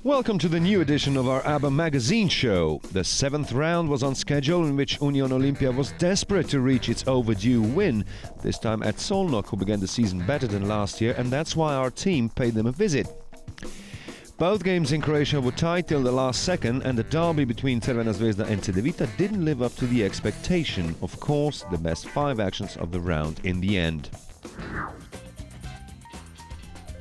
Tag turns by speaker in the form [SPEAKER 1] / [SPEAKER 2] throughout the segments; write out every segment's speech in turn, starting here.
[SPEAKER 1] Welcome to the new edition of our ABBA magazine show. The 7th round was on schedule, in which Union Olympia was desperate to reach its overdue win, this time at Szolnok, who began the season better than last year, and that's why our team paid them a visit. Both games in Croatia were tied till the last second, and the derby between Crvena Zvezda and Cedevita didn't live up to the expectation. Of course, the best 5 actions of the round in the end.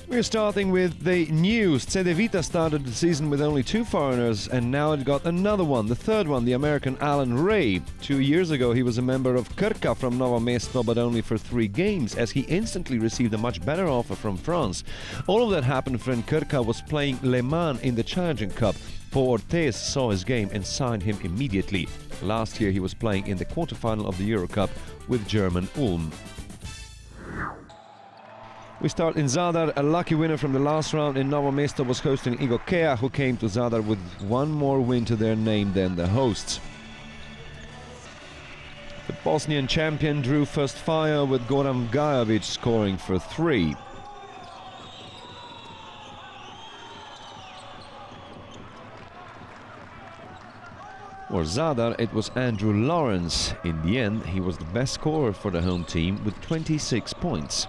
[SPEAKER 1] We're starting with the news. Cedevita started the season with only 2 foreigners, and now it got another one, the third one, the American Alan Ray. 2 years ago he was a member of Krka from Novo Mesto, but only for 3 games, as he instantly received a much better offer from France. All of that happened when Krka was playing Le Mans in the Challenging Cup. Pau Ortiz saw his game and signed him immediately. Last year he was playing in the quarterfinal of the Eurocup with German Ulm. We start in Zadar. A lucky winner from the last round in Novo Mesto was hosting Igokea, who came to Zadar with 1 more win to their name than the hosts. The Bosnian champion drew first fire, with Goran Gajovic scoring for 3. For Zadar, it was Andrew Lawrence. In the end, he was the best scorer for the home team with 26 points.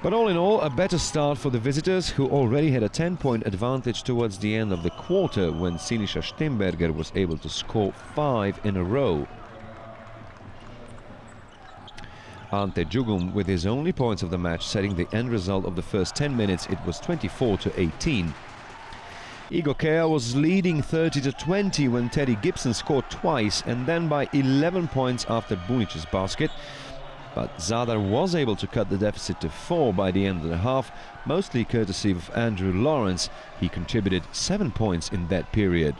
[SPEAKER 1] But all in all, a better start for the visitors, who already had a 10-point advantage towards the end of the quarter, when Sinisa Steinberger was able to score 5 in a row. Ante Djugum with his only points of the match, setting the end result of the first 10 minutes. It was 24-18. Igokea was leading 30-20 when Teddy Gibson scored twice, and then by 11 points after Bunic's basket. But Zadar was able to cut the deficit to 4 by the end of the half, mostly courtesy of Andrew Lawrence. He contributed 7 points in that period.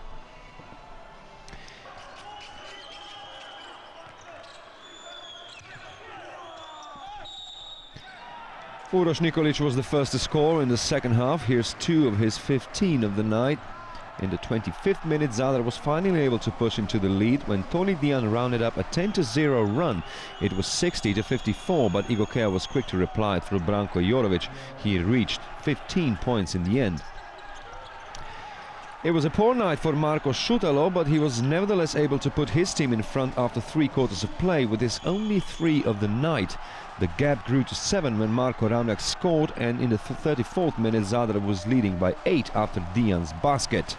[SPEAKER 1] Uroš Nikolic was the first to score in the second half. Here's 2 of his 15 of the night. In the 25th minute, Zadar was finally able to push into the lead when Toni Dian rounded up a 10-0 run. It was 60-54, but Igokea was quick to reply through Branko Jorovic. He reached 15 points in the end. It was a poor night for Marko Šutalo, but he was nevertheless able to put his team in front after 3 quarters of play, with his only 3 of the night. The gap grew to 7 when Marko Ramljak scored, and in the 34th minute Zadar was leading by 8 after Dian's basket.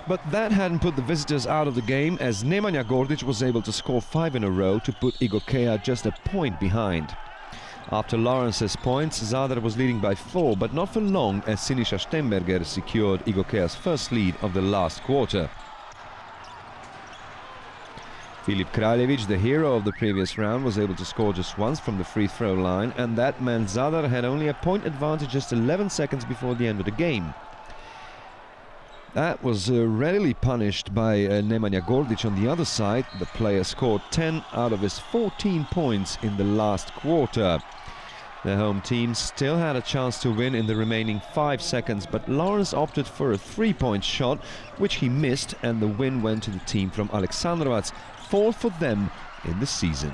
[SPEAKER 1] But that hadn't put the visitors out of the game, as Nemanja Gordic was able to score 5 in a row to put Igokea just a point behind. After Lawrence's points, Zadar was leading by 4, but not for long, as Sinisa Steinberger secured Igokea's first lead of the last quarter. Filip Kraljevic, the hero of the previous round, was able to score just once from the free throw line, and that meant Zadar had only a point advantage just 11 seconds before the end of the game. That was readily punished by Nemanja Gordic on the other side. The player scored 10 out of his 14 points in the last quarter. The home team still had a chance to win in the remaining 5 seconds, but Lawrence opted for a 3-point shot, which he missed, and the win went to the team from Aleksandrovac, 4th for them in the season.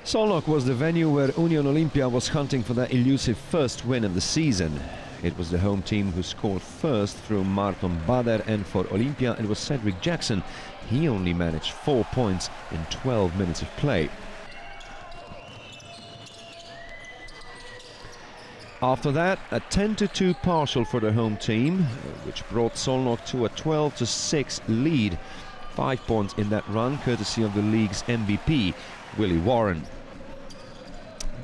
[SPEAKER 1] Szolnok was the venue where Union Olympia was hunting for that elusive first win of the season. It was the home team who scored first through Marton Bader, and for Olympia it was Cedric Jackson. He only managed 4 points in 12 minutes of play. After that, a 10-2 partial for the home team, which brought Szolnok to a 12-6 lead. 5 points in that run, courtesy of the league's MVP, Willie Warren.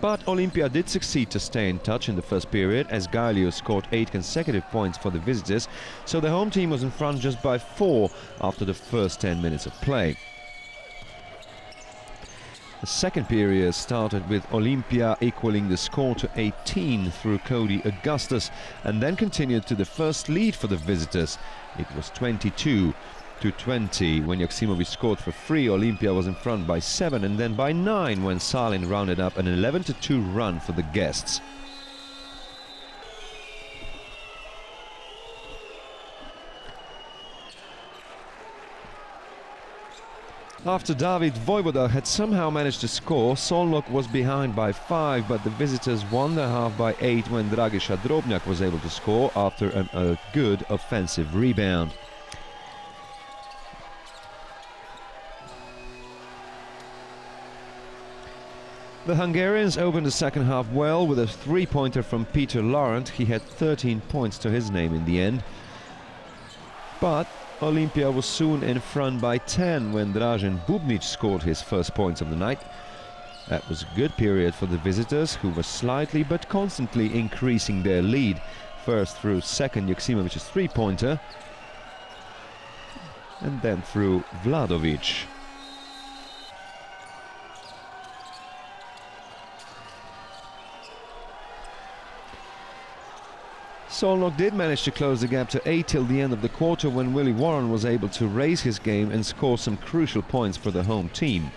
[SPEAKER 1] But Olympia did succeed to stay in touch in the first period, as Gailius scored 8 consecutive points for the visitors, so the home team was in front just by 4 after the first 10 minutes of play. The second period started with Olimpia equaling the score to 18 through Cody Augustus, and then continued to the first lead for the visitors. It was 22-20 when Joksimovic scored for free. Olimpia was in front by 7 and then by 9 when Salin rounded up an 11-2 run for the guests. After David Vojvoda had somehow managed to score, Szolnok was behind by 5, but the visitors won their half by 8 when Dragisza Drobniak was able to score after a good offensive rebound. The Hungarians opened the second half well with a three-pointer from Peter Laurent. He had 13 points to his name in the end. But Olimpia was soon in front by 10 when Dražen Bubnic scored his first points of the night. That was a good period for the visitors, who were slightly but constantly increasing their lead. First through second Joksimovic's three-pointer, and then through Vladovic. Szolnok did manage to close the gap to 8 till the end of the quarter, when Willie Warren was able to raise his game and score some crucial points for the home team.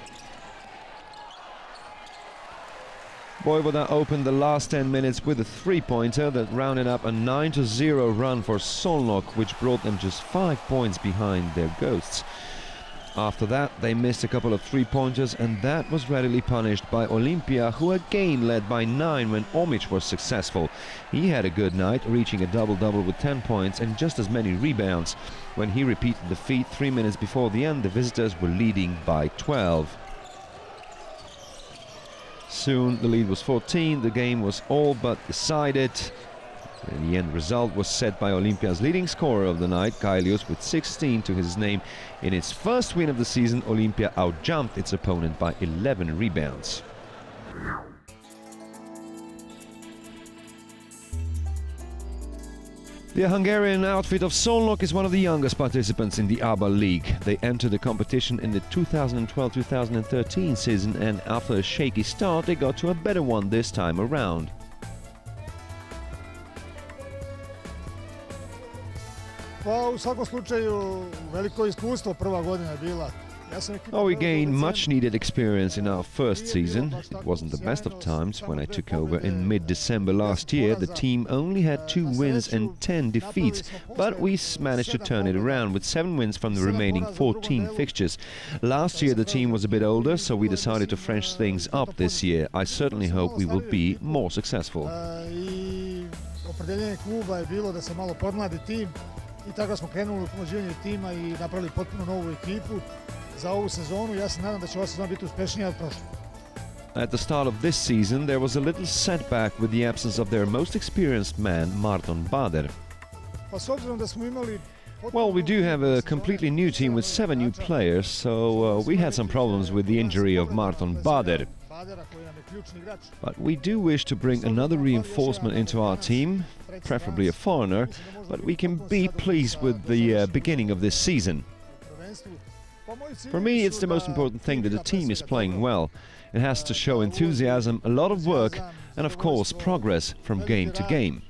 [SPEAKER 1] Vojvoda opened the last 10 minutes with a three-pointer that rounded up a 9-0 run for Szolnok, which brought them just 5 points behind their ghosts. After that, they missed a couple of three-pointers, and that was readily punished by Olimpia, who again led by 9 when Omic was successful. He had a good night, reaching a double-double with 10 points and just as many rebounds. When he repeated the feat 3 minutes before the end, the visitors were leading by 12. Soon the lead was 14, the game was all but decided. And the end result was set by Olimpia's leading scorer of the night, Kailius, with 16 to his name. In its first win of the season, Olimpia outjumped its opponent by 11 rebounds. The Hungarian outfit of Szolnok is one of the youngest participants in the ABA League. They entered the competition in the 2012-2013 season, and after a shaky start, they got to a better one this time around.
[SPEAKER 2] Pa u svakom slučaju veliko iskustvo, prva godina je bila.
[SPEAKER 1] We gained much needed experience in our first season. It wasn't the best of times. When I took over in mid-December last year, the team only had 2 wins and 10 defeats, but we managed to turn it around with 7 wins from the remaining 14 fixtures. Last year the team was a bit older, so we decided to freshen things up this year. I certainly hope we will be more successful.
[SPEAKER 2] Opredeljenje kluba je bilo da se malo podmladi tim i tako smo krenuli u pomlađivanje tima i napravili potpuno novu ekipu za ovu sezonu. Ja se nadam da će ova sezona biti uspješnija od prošle.
[SPEAKER 1] At the start of this season, there was a little setback with the absence of their most experienced man, Marton Bader.
[SPEAKER 2] Pa s obzirom da smo imali
[SPEAKER 1] Well, we do have a completely new team with 7 new players, so we had some problems with the injury of Marton Bader. But we do wish to bring another reinforcement into our team, preferably a foreigner, but we can be pleased with the beginning of this season. For me, it's the most important thing that the team is playing well. It has to show enthusiasm, a lot of work, and of course progress from game to game.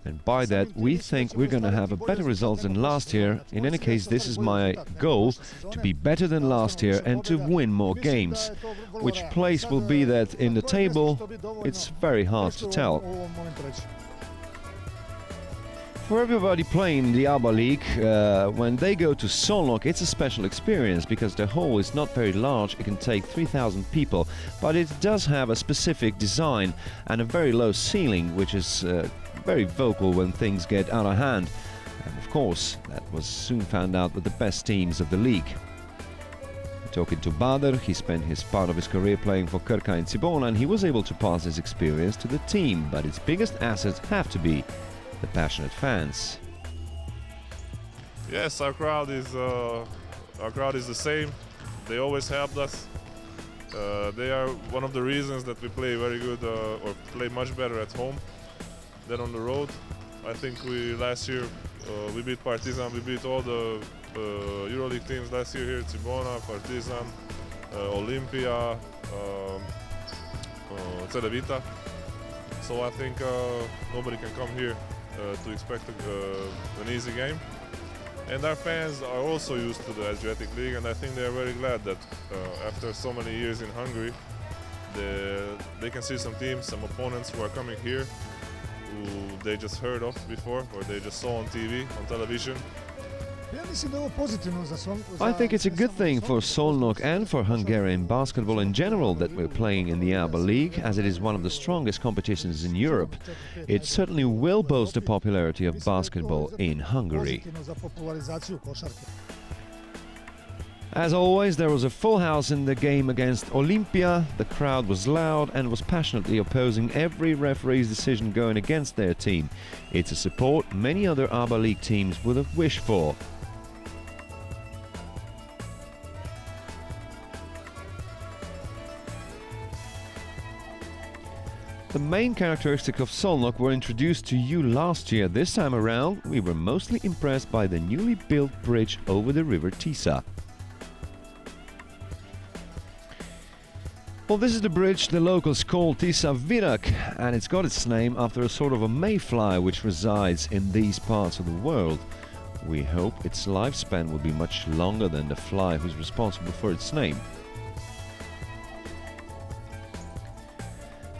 [SPEAKER 1] And by that, we think we're going to have a better result than last year. In any case, this is my goal, to be better than last year and to win more games. Which place will be that in the table, it's very hard to tell. For everybody playing in the ABA League, when they go to Szolnok, it's a special experience because the hall is not very large. It can take 3,000 people, but it does have a specific design and a very low ceiling, which is very vocal when things get out of hand. And of course, that was soon found out with the best teams of the league. Talking to Bader, he spent his part of his career playing for Krka and Cibona, and he was able to pass his experience to the team, but its biggest assets have to be the passionate fans.
[SPEAKER 3] Yes, our crowd is the same. They always helped us. They are one of the reasons that we play very good or play much better at home than on the road. I think last year we beat Partizan, we beat all the EuroLeague teams last year here, Cibona, Partizan, Olimpia, Cedevita. So I think nobody can come here to expect an easy game. And our fans are also used to the Adriatic League, and I think they are very glad that after so many years in Hungary, they can see some teams, some opponents who are coming here, who they just heard of before, or they just saw on TV, on television.
[SPEAKER 1] I think it's a good thing for Szolnok and for Hungarian basketball in general that we're playing in the ABA League, as it is one of the strongest competitions in Europe. It certainly will boost the popularity of basketball in Hungary. As always, there was a full house in the game against Olimpia. The crowd was loud and was passionately opposing every referee's decision going against their team. It's a support many other ABA League teams would have wished for. The main characteristics of Szolnok were introduced to you last year. This time around, we were mostly impressed by the newly built bridge over the river Tisza. Well, this is the bridge the locals call Tisza Virak, and it's got its name after a sort of a mayfly which resides in these parts of the world. We hope its lifespan will be much longer than the fly who's responsible for its name.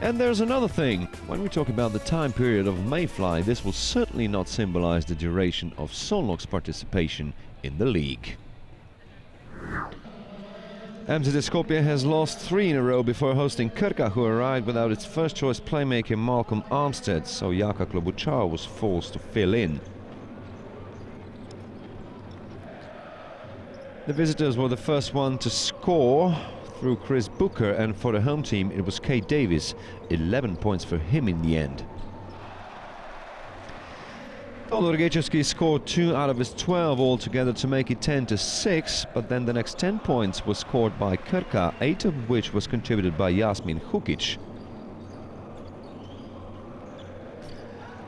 [SPEAKER 1] And there's another thing. When we talk about the time period of mayfly, this will certainly not symbolize the duration of Szolnok's participation in the league. MZT Skopje has lost 3 in a row before hosting Krka, who arrived without its first-choice playmaker Malcolm Armstead, so Jaka Klobuchar was forced to fill in. The visitors were the first one to score through Chris Booker, and for the home team it was Kate Davis. 11 points for him in the end. Todor Gečevski scored 2 out of his 12 altogether to make it 10-6, but then the next 10 points were scored by Krka, 8 of which was contributed by Jasmin Hukic.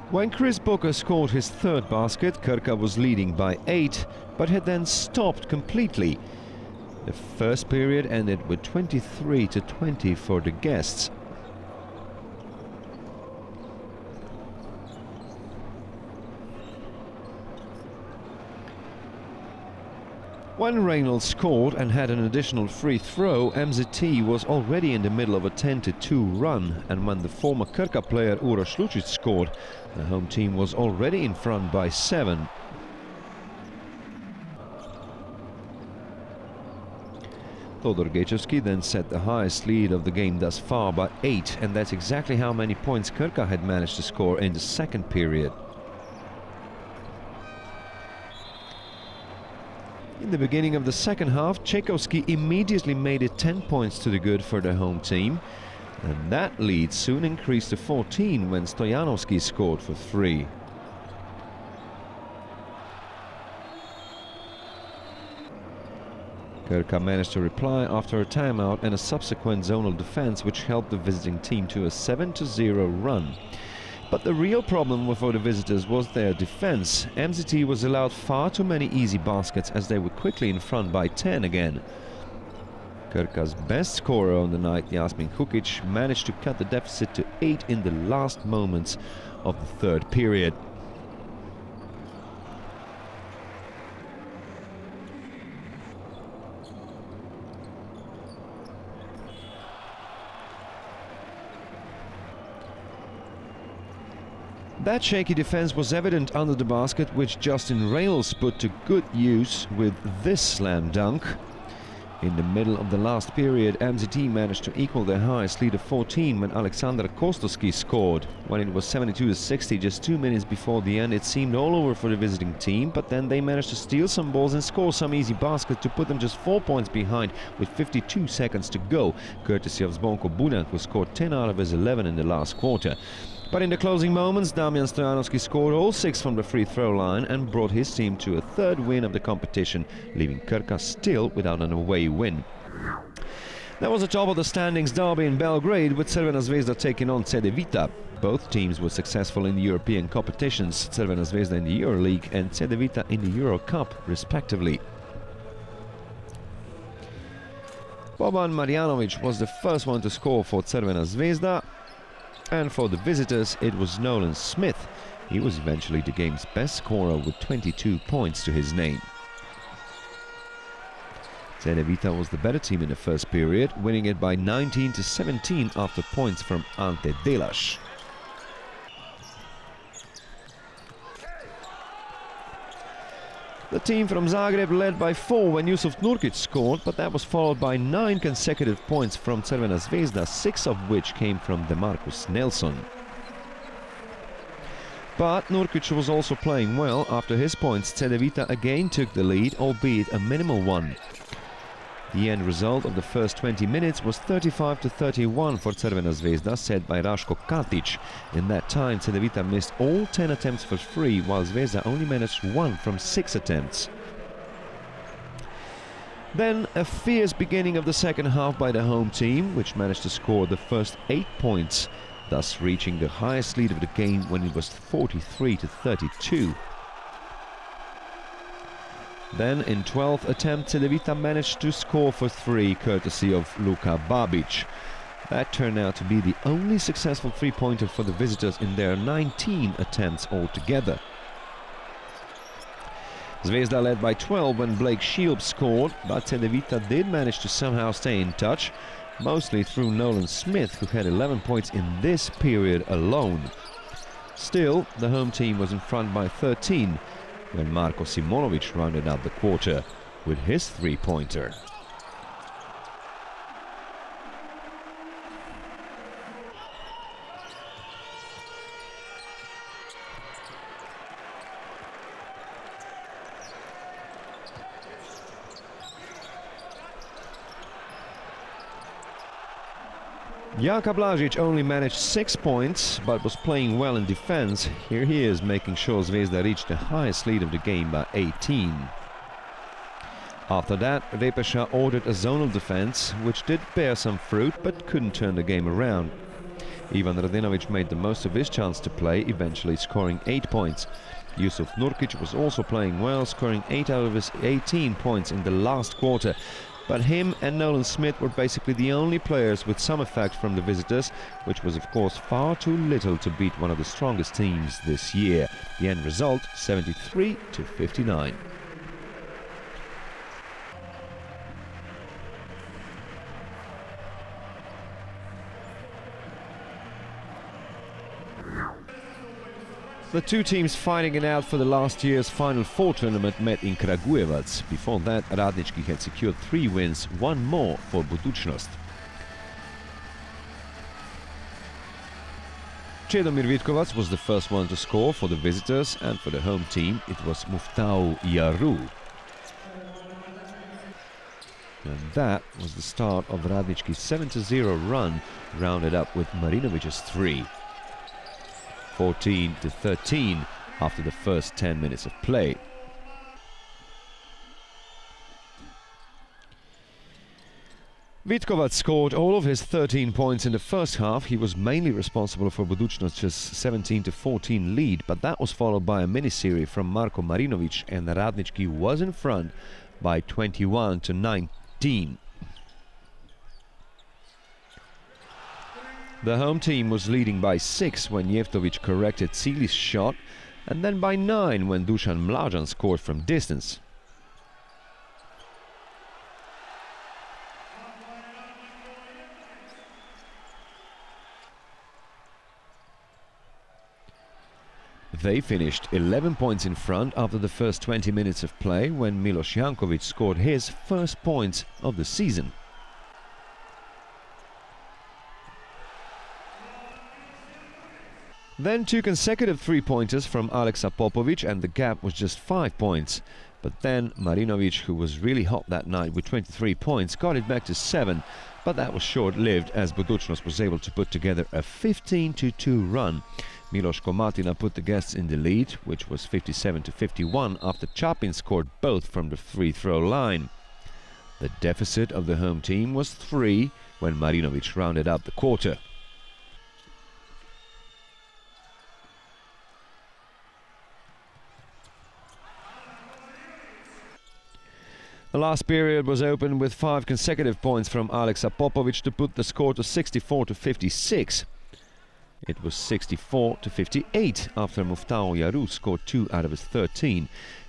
[SPEAKER 1] When Chris Booker scored his 3rd basket, Krka was leading by 8, but had then stopped completely. The first period ended with 23-20 for the guests. When Reynolds scored and had an additional free throw, MZT was already in the middle of a 10-2 run, and when the former Krka player Uroš Lučić scored, the home team was already in front by 7. Todor Gečevski then set the highest lead of the game thus far by 8, and that's exactly how many points Krka had managed to score in the second period. In the beginning of the second half, Čekovský immediately made it 10 points to the good for the home team, and that lead soon increased to 14 when Stojanovský scored for 3. Krka managed to reply after a timeout and a subsequent zonal defense, which helped the visiting team to a 7-0 run. But the real problem for the visitors was their defense. MZT was allowed far too many easy baskets, as they were quickly in front by 10 again. Krka's best scorer on the night, Jasmin Hukic, managed to cut the deficit to 8 in the last moments of the 3rd period. That shaky defense was evident under the basket, which Justin Reynolds put to good use with this slam dunk. In the middle of the last period, MZT managed to equal their highest lead of 14 when Alexander Kostovský scored. When it was 72-60, just 2 minutes before the end, it seemed all over for the visiting team, but then they managed to steal some balls and score some easy baskets to put them just 4 points behind with 52 seconds to go, courtesy of Zvonko Budak, who scored 10 out of his 11 in the last quarter. But in the closing moments, Damian Stojanovský scored all 6 from the free throw line and brought his team to a 3rd win of the competition, leaving Krka still without an away win. That was the top of the standings derby in Belgrade, with Crvena Zvezda taking on Cedevita. Both teams were successful in the European competitions, Crvena Zvezda in the EuroLeague and Cedevita in the Euro Cup, respectively. Boban Marjanovic was the first one to score for Crvena Zvezda, and for the visitors it was Nolan Smith. He was eventually the game's best scorer with 22 points to his name. Cedevita was the better team in the first period, winning it by 19-17 after points from Ante Delas. The team from Zagreb led by 4 when Yusuf Nurkic scored, but that was followed by 9 consecutive points from Crvena Zvezda, 6 of which came from DeMarcus Nelson. But Nurkic was also playing well. After his points, Cedevita again took the lead, albeit a minimal one. The end result of the first 20 minutes was 35-31 for Crvena Zvezda, set by Raško Katic. In that time, Cedevita missed all 10 attempts for free, while Zvezda only managed 1 from 6 attempts. Then a fierce beginning of the second half by the home team, which managed to score the first 8 points, thus reaching the highest lead of the game when it was 43-32. Then, in 12th attempt, Cedevita managed to score for 3, courtesy of Luka Babic. That turned out to be the only successful three-pointer for the visitors in their 19 attempts altogether. Zvezda led by 12 when Blake Shields scored, but Cedevita did manage to somehow stay in touch, mostly through Nolan Smith, who had 11 points in this period alone. Still, the home team was in front by 13, when Marko Simonovic rounded out the quarter with his three-pointer. Jaka Blažić only managed 6 points, but was playing well in defense. Here he is, making sure Zvezda reached the highest lead of the game by 18. After that, Repeša ordered a zonal defense, which did bear some fruit, but couldn't turn the game around. Ivan Radinovic made the most of his chance to play, eventually scoring 8 points. Yusuf Nurkic was also playing well, scoring 8 out of his 18 points in the last quarter. But him and Nolan Smith were basically the only players with some effect from the visitors, which was of course far too little to beat one of the strongest teams this year. The end result, 73-59. The two teams fighting it out for the last year's Final Four tournament met in Kragujevac. Before that, Radnički had secured 3 wins, 1 more for Budućnost. Čedomir Vitkovac was the first one to score for the visitors, and for the home team it was Muftau Yaru. And that was the start of Radnički's 7-0 run, rounded up with Marinovic's 3. 14-13 after the first 10 minutes of play. Vitkovac scored all of his 13 points in the first half. He was mainly responsible for Budućnost's 17-14 lead, but that was followed by a mini-series from Marko Marinovic, and Radnički was in front by 21-19. The home team was leading by 6 when Jeftovic corrected Cili's shot, and then by 9 when Dusan Mlađan scored from distance. They finished 11 points in front after the first 20 minutes of play when Milos Jankovic scored his first points of the season. Then 2 consecutive three-pointers from Aleksa Popovic, and the gap was just 5 points. But then Marinovic, who was really hot that night with 23 points, got it back to 7, but that was short-lived as Budućnost was able to put together a 15-2 run. Miloš Komatina put the guests in the lead, which was 57-51 after Chapin scored both from the free-throw line. The deficit of the home team was 3 when Marinovic rounded up the quarter. The last period was opened with 5 consecutive points from Aleksa Popovic to put the score to 64-56. It was 64-58 after Muftau Yaru scored 2 out of his 13.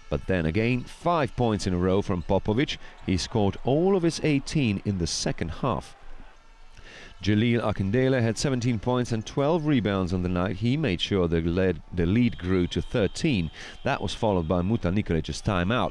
[SPEAKER 1] But then again, 5 points in a row from Popovic. He scored all of his 18 in the second half. Jalil Akindele had 17 points and 12 rebounds on the night. He made sure the lead grew to 13. That was followed by Muta Nikolić's timeout.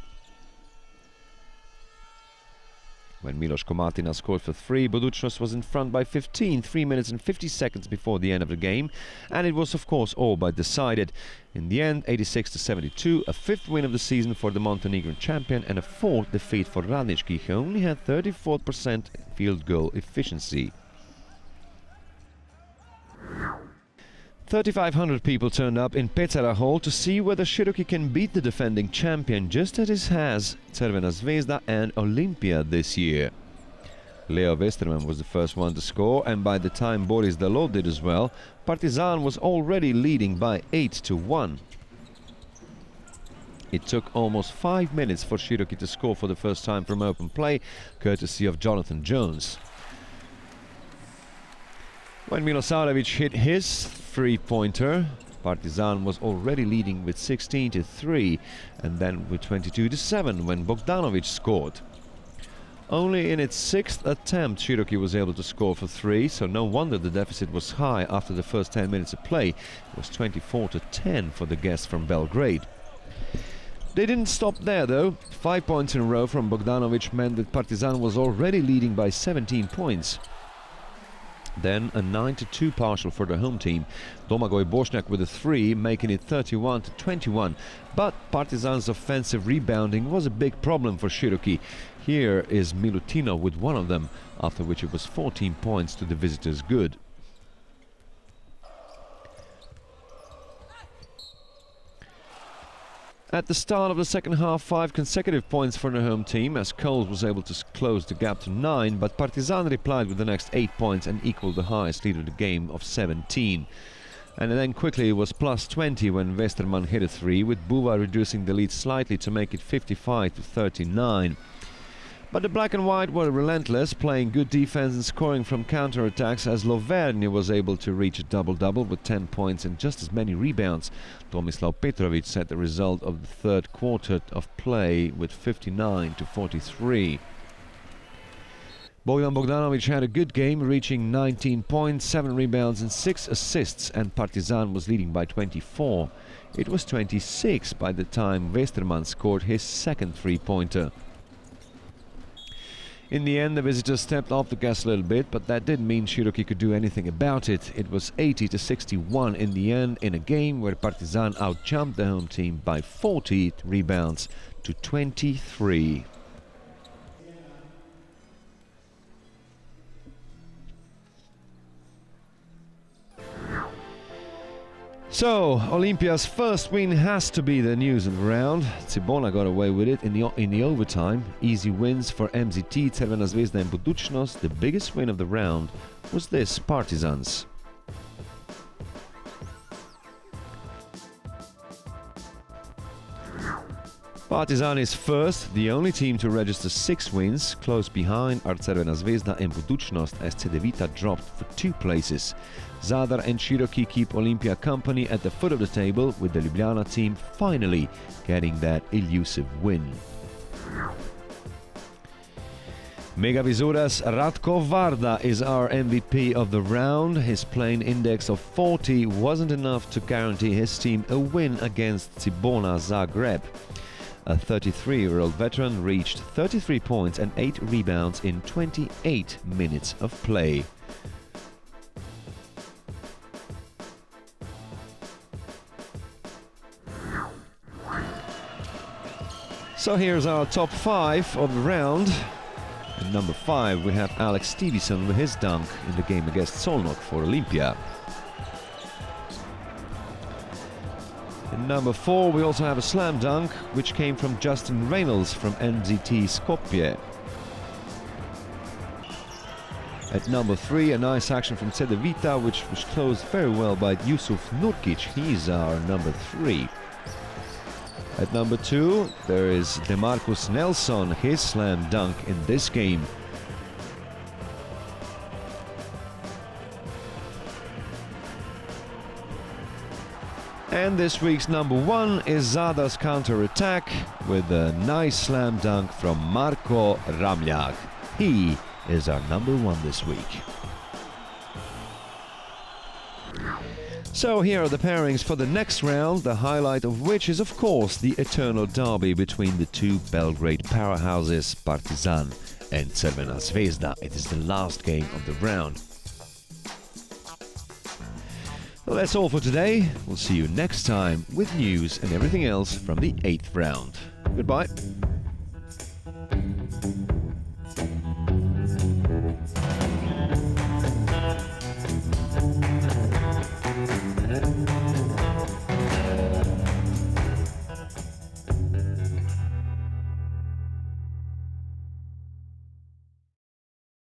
[SPEAKER 1] When Milos Komatina scored for 3, Budućnost was in front by 15, 3 minutes and 50 seconds before the end of the game, and it was of course all but decided. In the end, 86-72, a 5th win of the season for the Montenegrin champion and a 4th defeat for Radnički, who only had 34% field goal efficiency. 3,500 people turned up in Petsera Hall to see whether Široki can beat the defending champion, just as it has Crvena Zvezda and Olimpija this year. Leo Westerman was the first one to score, and by the time Boris Dalot did as well, Partizan was already leading by 8-1. It took almost 5 minutes for Široki to score for the first time from open play, courtesy of Jonathan Jones. When Milosavljević hit his three-pointer, Partizan was already leading with 16-3, and then with 22-7 when Bogdanović scored. Only in its 6th attempt Široki was able to score for 3, so no wonder the deficit was high after the first 10 minutes of play. It was 24-10 for the guests from Belgrade. They didn't stop there though. 5 points in a row from Bogdanović meant that Partizan was already leading by 17 points. Then a 9-2 partial for the home team. Domagoj Bošnjak with a 3, making it 31-21. But Partizan's offensive rebounding was a big problem for Široki. Here is Milutinov with one of them, after which it was 14 points to the visitors' good. At the start of the second half, 5 consecutive points for the home team, as Coles was able to close the gap to 9, but Partizan replied with the next 8 points and equaled the highest lead of the game of 17. And then quickly it was plus 20 when Westerman hit a 3, with Buva reducing the lead slightly to make it 55-39. But the black and white were relentless, playing good defense and scoring from counter-attacks, as Loverne was able to reach a double-double with 10 points and just as many rebounds. Tomislav Petrovic set the result of the third quarter of play with 59-43. Bogdan Bogdanović had a good game, reaching 19 points, 7 rebounds and 6 assists, and Partizan was leading by 24. It was 26 by the time Westerman scored his second three-pointer. In the end, the visitors stepped off the gas a little bit, but that didn't mean Široki could do anything about it. It was 80-61 in the end, in a game where Partizan outjumped the home team by 40 rebounds to 23. So, Olimpija's first win has to be the news of the round. Cibona got away with it in the overtime. Easy wins for MZT, Crvena Zvezda and Budućnost. The biggest win of the round was this, Partizan's. Partizan is first, the only team to register 6 wins. Close behind are Crvena Zvezda and Budućnost, as Cedevita dropped for 2 places. Zadar and Široki keep Olimpija company at the foot of the table, with the Ljubljana team finally getting that elusive win. Mega Vizura's Ratko Varda is our MVP of the round. His playing index of 40 wasn't enough to guarantee his team a win against Cibona Zagreb. A 33-year-old veteran reached 33 points and 8 rebounds in 28 minutes of play. So here's our top 5 of the round. At number 5 we have Alex Stevenson with his dunk in the game against Szolnok for Olimpija. In number 4 we also have a slam dunk, which came from Justin Reynolds from MZT Skopje. At number 3, a nice action from Cedevita, which was closed very well by Yusuf Nurkic. He's our number 3. At number 2, there is DeMarcus Nelson, his slam dunk in this game. And this week's number 1 is Zada's counter-attack with a nice slam dunk from Marko Ramljak. He is our number 1 this week. So here are the pairings for the next round, the highlight of which is of course the eternal derby between the two Belgrade powerhouses Partizan and Crvena Zvezda. It is the last game of the round. Well, that's all for today. We'll see you next time with news and everything else from the 8th round. Goodbye.